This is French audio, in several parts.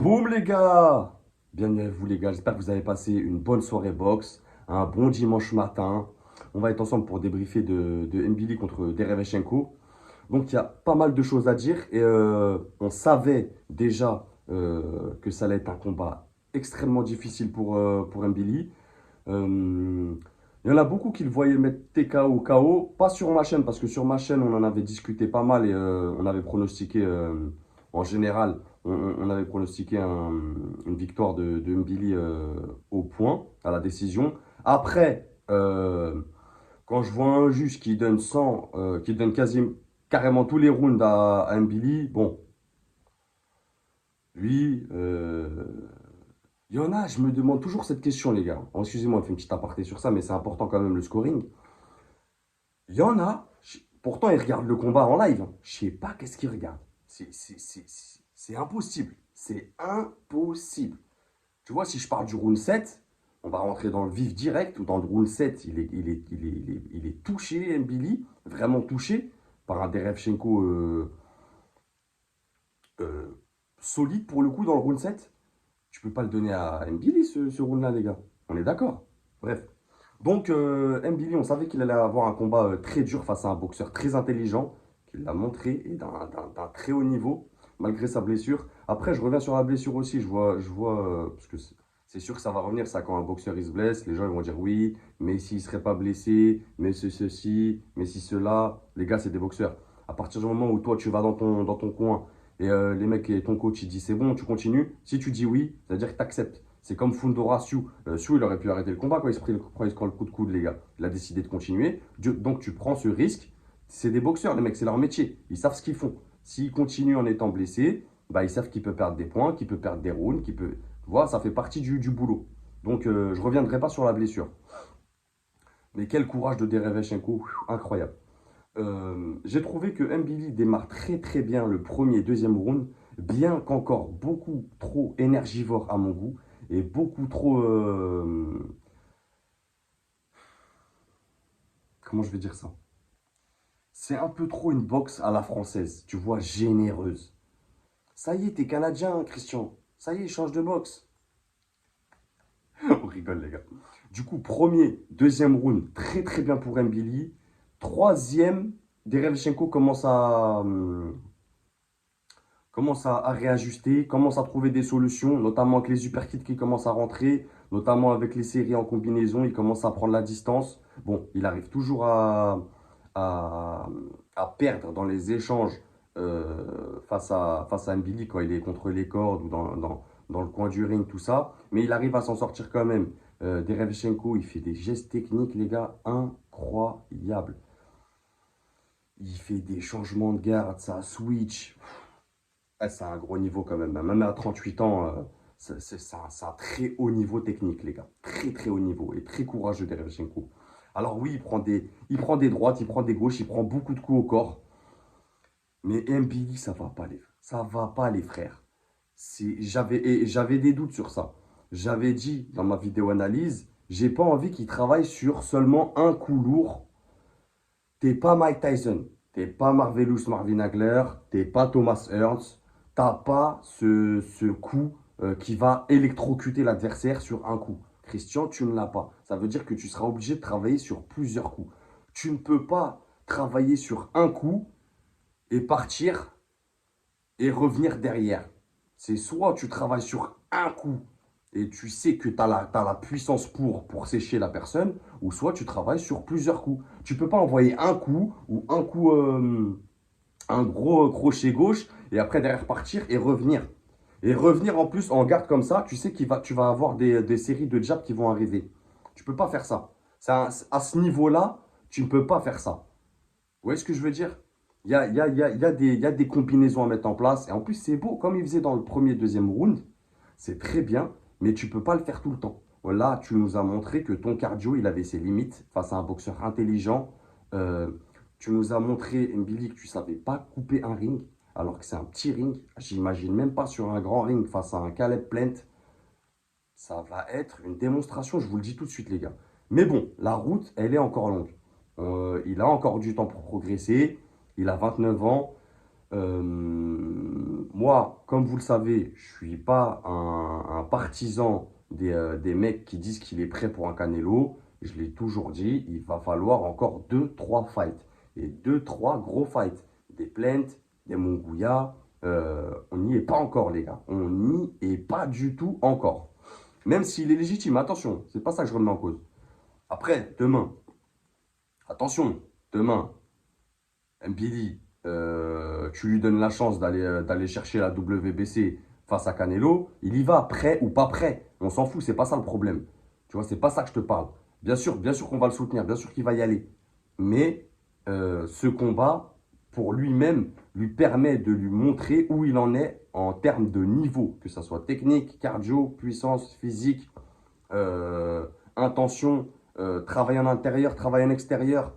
Boum les gars! Bienvenue à vous les gars, j'espère que vous avez passé une bonne soirée boxe, un bon dimanche matin. On va être ensemble pour débriefer de Mbili contre Derevchenko. Donc il y a pas mal de choses à dire et on savait déjà que ça allait être un combat extrêmement difficile pour Mbili. Il y en a beaucoup qui le voyaient mettre TKO KO, pas sur ma chaîne parce que sur ma chaîne on en avait discuté pas mal et on avait pronostiqué en général, on avait pronostiqué une victoire de Mbili au point, à la décision. Après, quand je vois un juge qui donne 100, qui donne carrément tous les rounds à Mbili, bon, lui, il y en a, je me demande toujours cette question, les gars. Oh, excusez-moi, je fais une petite aparté sur ça, mais c'est important quand même le scoring. Il y en a, pourtant ils regardent le combat en live, hein. Je sais pas qu'est-ce qu'ils regardent. C'est impossible. C'est impossible. Tu vois, si je parle du round 7, on va rentrer dans le vif direct, ou dans le round 7, il est touché, Mbili, vraiment touché, par un Derevchenko euh, solide pour le coup dans le round 7. Tu peux pas le donner à Mbili ce round-là, les gars. On est d'accord. Bref. Donc, Mbili, on savait qu'il allait avoir un combat très dur face à un boxeur très intelligent, qui l'a montré et d'un très haut niveau, malgré sa blessure. Après, je reviens sur la blessure aussi. Je vois parce que c'est sûr que ça va revenir, ça, quand un boxeur il se blesse. Les gens ils vont dire oui, mais s'il ne serait pas blessé, mais ceci, mais si cela. Les gars, c'est des boxeurs. À partir du moment où toi, tu vas dans ton coin et les mecs et ton coach, il dit c'est bon, tu continues. Si tu dis oui, c'est-à-dire que tu acceptes. C'est comme Fundora Siu. Siu, il aurait pu arrêter le combat quand il se prend le coup de coude, les gars. Il a décidé de continuer. Donc, tu prends ce risque. C'est des boxeurs, les mecs, c'est leur métier. Ils savent ce qu'ils font. S'ils continuent en étant blessés, bah, ils savent qu'il peut perdre des points, qu'il peut perdre des rounds, qu'il peut. Tu vois, ça fait partie du boulot. Donc, je ne reviendrai pas sur la blessure. Mais quel courage de Derevchenko, incroyable. J'ai trouvé que Mbili démarre très très bien le premier et deuxième round, bien qu'encore beaucoup trop énergivore à mon goût et beaucoup trop, comment je vais dire ça? C'est un peu trop une boxe à la française, tu vois, généreuse. Ça y est, t'es canadien, Christian. Ça y est, change de boxe. On rigole, les gars. Du coup, premier, deuxième round, très très bien pour Mbili. Troisième, Derevchenko commence à réajuster, commence à trouver des solutions, notamment avec les uppercuts qui commencent à rentrer, notamment avec les séries en combinaison, il commence à prendre la distance. Bon, il arrive toujours à, à perdre dans les échanges face à Mbili quand il est contre les cordes ou dans le coin du ring, tout ça. Mais il arrive à s'en sortir quand même. Derevchenko, il fait des gestes techniques, les gars, incroyables. Il fait des changements de garde, ça switch. Ah, c'est un gros niveau quand même. Même à 38 ans, c'est un très haut niveau technique, les gars. Très très haut niveau et très courageux Derevchenko. Alors oui, il prend des droites, il prend des gauches, il prend beaucoup de coups au corps. Mais Mbili, ça va pas les frères. J'avais des doutes sur ça. J'avais dit dans ma vidéo analyse, j'ai pas envie qu'il travaille sur seulement un coup lourd. T'es pas Mike Tyson, t'es pas Marvelous Marvin Hagler, t'es pas Thomas Hearns, t'as pas ce coup qui va électrocuter l'adversaire sur un coup. Christian, tu ne l'as pas. Ça veut dire que tu seras obligé de travailler sur plusieurs coups. Tu ne peux pas travailler sur un coup et partir et revenir derrière. C'est soit tu travailles sur un coup et tu sais que tu as la puissance pour sécher la personne, ou soit tu travailles sur plusieurs coups. Tu ne peux pas envoyer un coup ou un coup, un gros crochet gauche et après derrière partir et revenir. Et revenir en plus en garde comme ça, tu sais tu vas avoir des séries de jabs qui vont arriver. Tu ne peux pas faire ça. À ce niveau-là, tu ne peux pas faire ça. Vous voyez ce que je veux dire? Il y a des combinaisons à mettre en place. Et en plus, c'est beau. Comme il faisait dans le premier, deuxième round, c'est très bien. Mais tu ne peux pas le faire tout le temps. Là, tu nous as montré que ton cardio, il avait ses limites face à un boxeur intelligent. Euh, Tu nous as montré, Mbili, que tu ne savais pas couper un ring. Alors que c'est un petit ring. J'imagine même pas sur un grand ring face à un Caleb Plant. Ça va être une démonstration, je vous le dis tout de suite, les gars. Mais bon, la route, elle est encore longue. Il a encore du temps pour progresser. Il a 29 ans. Moi, comme vous le savez, je suis pas un partisan des mecs qui disent qu'il est prêt pour un Canelo. Je l'ai toujours dit, il va falloir encore deux trois fights. Et deux trois gros fights. Des Plant, des Mongolia. On n'y est pas encore, les gars. On n'y est pas du tout encore. Même s'il est légitime, attention, c'est pas ça que je remets en cause. Après, demain, attention, demain, MPD, tu lui donnes la chance d'aller chercher la WBC face à Canelo, il y va, prêt ou pas prêt. On s'en fout, c'est pas ça le problème. Tu vois, c'est pas ça que je te parle. Bien sûr qu'on va le soutenir, bien sûr qu'il va y aller. Mais ce combat, pour lui-même, lui permet de lui montrer où il en est en termes de niveau, que ce soit technique, cardio, puissance, physique, intention, travail en intérieur, travail en extérieur.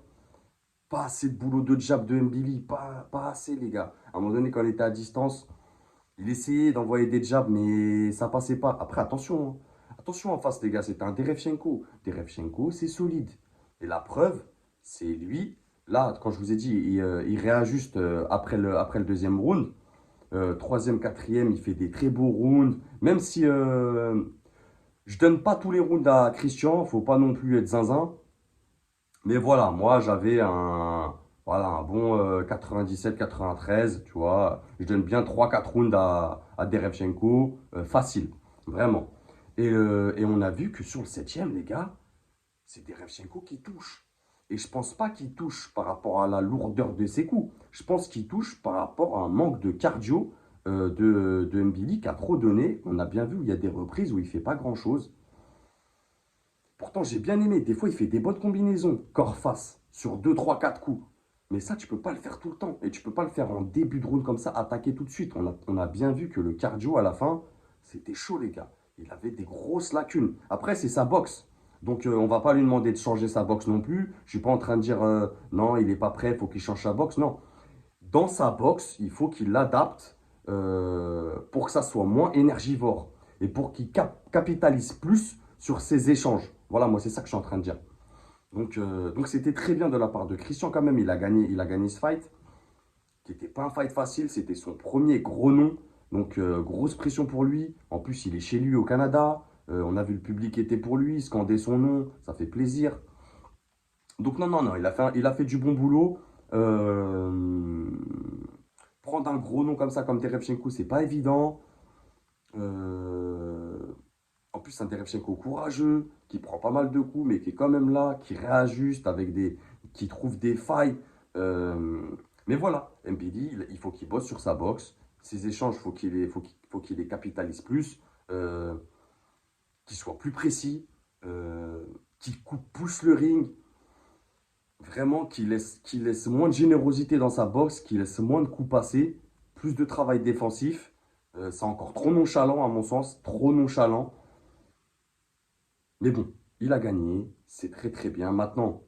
Pas assez de boulot de jab de Mbili, pas assez les gars. À un moment donné, quand il était à distance, il essayait d'envoyer des jabs, mais ça passait pas. Après, attention, hein. Attention en face les gars, c'est un Derevchenko. Derevchenko, c'est solide. Et la preuve, c'est lui. Là, quand je vous ai dit, il réajuste après le deuxième round. Troisième, quatrième, il fait des très beaux rounds. Même si je donne pas tous les rounds à Christian, faut pas non plus être zinzin. Mais voilà, moi j'avais un bon 97-93, tu vois. Je donne bien 3-4 rounds à Derevchenko, facile, vraiment. Et on a vu que sur le septième, les gars, c'est Derevchenko qui touche. Et je pense pas qu'il touche par rapport à la lourdeur de ses coups. Je pense qu'il touche par rapport à un manque de cardio de Mbili qui a trop donné. On a bien vu, il y a des reprises où il fait pas grand-chose. Pourtant, j'ai bien aimé. Des fois, il fait des bonnes combinaisons, corps-face, sur 2, 3, 4 coups. Mais ça, tu peux pas le faire tout le temps. Et tu peux pas le faire en début de round comme ça, attaquer tout de suite. On a bien vu que le cardio, à la fin, c'était chaud, les gars. Il avait des grosses lacunes. Après, c'est sa boxe. Donc, on va pas lui demander de changer sa boxe non plus. Je suis pas en train de dire, non, il est pas prêt, il faut qu'il change sa boxe. Non. Dans sa boxe, il faut qu'il l'adapte pour que ça soit moins énergivore. Et pour qu'il capitalise plus sur ses échanges. Voilà, moi, c'est ça que je suis en train de dire. Donc c'était très bien de la part de Christian quand même. Il a gagné ce fight, qui n'était pas un fight facile. C'était son premier gros nom. Donc grosse pression pour lui. En plus, il est chez lui au Canada. On a vu le public qui était pour lui, scander son nom. Ça fait plaisir. Donc non, il a fait du bon boulot. Euh, Prendre un gros nom comme ça, comme Terevchenko, c'est pas évident. Euh, En plus, c'est un Derevchenko courageux, qui prend pas mal de coups, mais qui est quand même là, qui réajuste, qui trouve des failles. Euh, mais voilà, MPD, il faut qu'il bosse sur sa boxe. Ses échanges, faut qu'il les capitalise plus, qu'il soit plus précis, qu'il pousse le ring. Vraiment, qu'il laisse moins de générosité dans sa boxe, qu'il laisse moins de coups passés, plus de travail défensif. C'est encore trop nonchalant, à mon sens, trop nonchalant. Mais bon, il a gagné, c'est très très bien. Maintenant,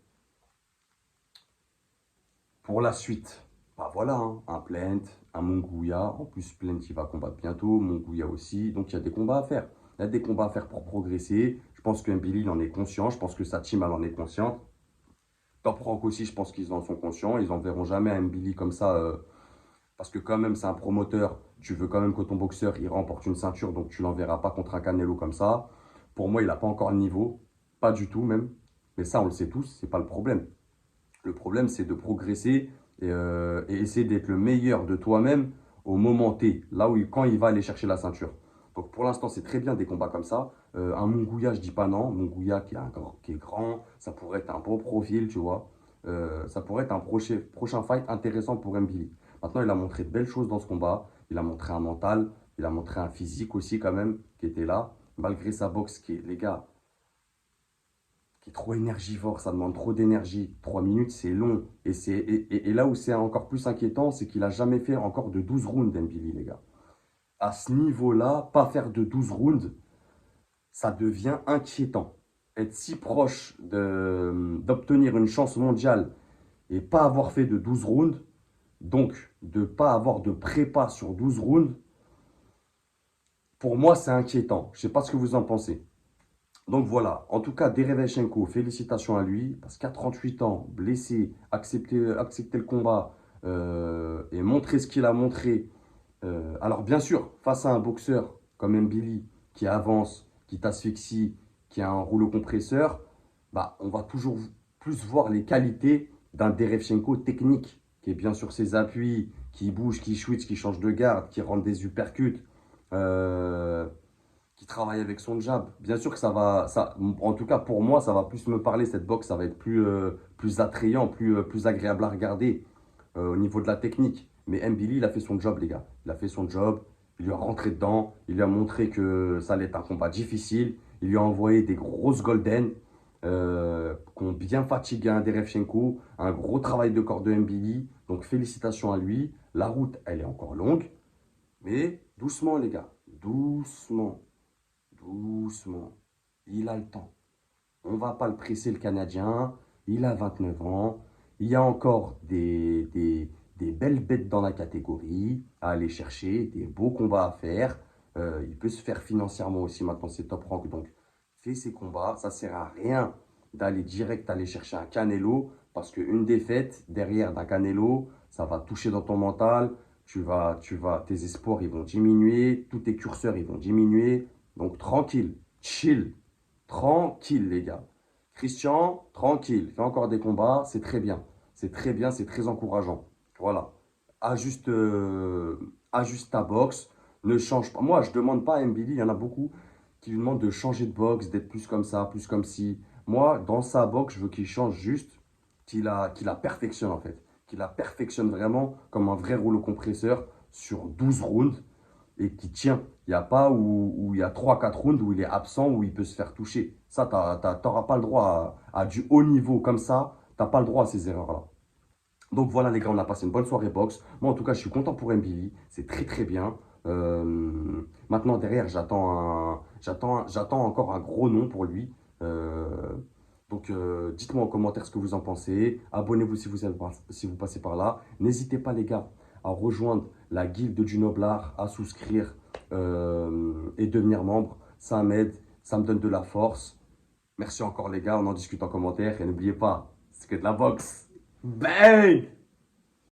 pour la suite, bah voilà, hein, un Plant, un Mongolia. En plus, Plant, il va combattre bientôt, Mongolia aussi. Donc, il y a des combats à faire. Il y a des combats à faire pour progresser. Je pense que Billy, il en est conscient. Je pense que sa team, elle en est consciente. Top Rank aussi, je pense qu'ils en sont conscients. Ils n'enverront jamais un Billy comme ça. Parce que quand même, c'est un promoteur. Tu veux quand même que ton boxeur, il remporte une ceinture. Donc, tu l'enverras pas contre un Canelo comme ça. Pour moi, il n'a pas encore le niveau. Pas du tout même. Mais ça, on le sait tous, c'est pas le problème. Le problème, c'est de progresser et essayer d'être le meilleur de toi-même au moment T, là où quand il va aller chercher la ceinture. Donc pour l'instant, c'est très bien des combats comme ça. Un Munguia, je dis pas non. Munguia qui est grand, ça pourrait être un beau profil, tu vois. Ça pourrait être un prochain fight intéressant pour Mbili. Maintenant, il a montré de belles choses dans ce combat. Il a montré un mental, il a montré un physique aussi quand même qui était là. Malgré sa boxe qui est, les gars, qui est trop énergivore, ça demande trop d'énergie. 3 minutes, c'est long. Et là où c'est encore plus inquiétant, c'est qu'il n'a jamais fait encore de 12 rounds, Dembélé, les gars. À ce niveau-là, pas faire de 12 rounds, ça devient inquiétant. Être si proche d'obtenir une chance mondiale et pas avoir fait de 12 rounds, donc de ne pas avoir de prépa sur 12 rounds, pour moi, c'est inquiétant. Je ne sais pas ce que vous en pensez. Donc voilà, en tout cas, Derevchenko, félicitations à lui, parce qu'à 38 ans, blessé, accepter le combat, et montrer ce qu'il a montré. Alors bien sûr, face à un boxeur comme Mbili qui avance, qui t'asphyxie, qui a un rouleau compresseur, bah, on va toujours plus voir les qualités d'un Derevchenko technique, qui est bien sur ses appuis, qui bouge, qui switch, qui change de garde, qui rentre des uppercuts, euh, qui travaille avec son jab. Bien sûr que en tout cas pour moi, ça va plus me parler, cette boxe, ça va être plus attrayant, plus agréable à regarder au niveau de la technique. Mais Mbili, il a fait son job, les gars. Il a fait son job, il lui a rentré dedans, il lui a montré que ça allait être un combat difficile, il lui a envoyé des grosses golden qui ont bien fatigué un Derevchenko, un gros travail de corps de Mbili. Donc félicitations à lui. La route, elle est encore longue, mais doucement, les gars, doucement. Doucement. Il a le temps. On va pas le presser, le Canadien. Il a 29 ans. Il y a encore des belles bêtes dans la catégorie à aller chercher, des beaux combats à faire. Il peut se faire financièrement aussi maintenant, c'est top rank. Donc, fais ses combats. Ça sert à rien d'aller direct aller chercher un Canelo parce qu'une défaite derrière d'un Canelo, ça va toucher dans ton mental. Tes espoirs, ils vont diminuer. Tous tes curseurs, ils vont diminuer. Donc tranquille, chill, tranquille les gars. Christian, tranquille, fais encore des combats, c'est très bien. C'est très bien, c'est très encourageant. Voilà. Ajuste, ajuste ta boxe, ne change pas. Moi, je ne demande pas à Mbili, il y en a beaucoup qui lui demandent de changer de boxe, d'être plus comme ça, plus comme ci. Moi, dans sa boxe, je veux qu'il change juste, qu'il la perfectionne en fait. Qu'il la perfectionne vraiment comme un vrai rouleau compresseur sur 12 rounds et qui tient. Il n'y a pas où il y a 3-4 rounds où il est absent, où il peut se faire toucher. Ça, tu n'auras pas le droit à du haut niveau comme ça. Tu n'as pas le droit à ces erreurs-là. Donc voilà les gars, on a passé une bonne soirée boxe. Moi en tout cas, je suis content pour Mbili. C'est très très bien. Maintenant derrière, j'attends encore un gros nom pour lui. Donc dites-moi en commentaire ce que vous en pensez. Abonnez-vous si vous passez par là. N'hésitez pas les gars à rejoindre la guilde du Noblard, à souscrire et devenir membre. Ça m'aide, ça me donne de la force. Merci encore les gars, on en discute en commentaire. Et n'oubliez pas, c'est que de la boxe. Bang!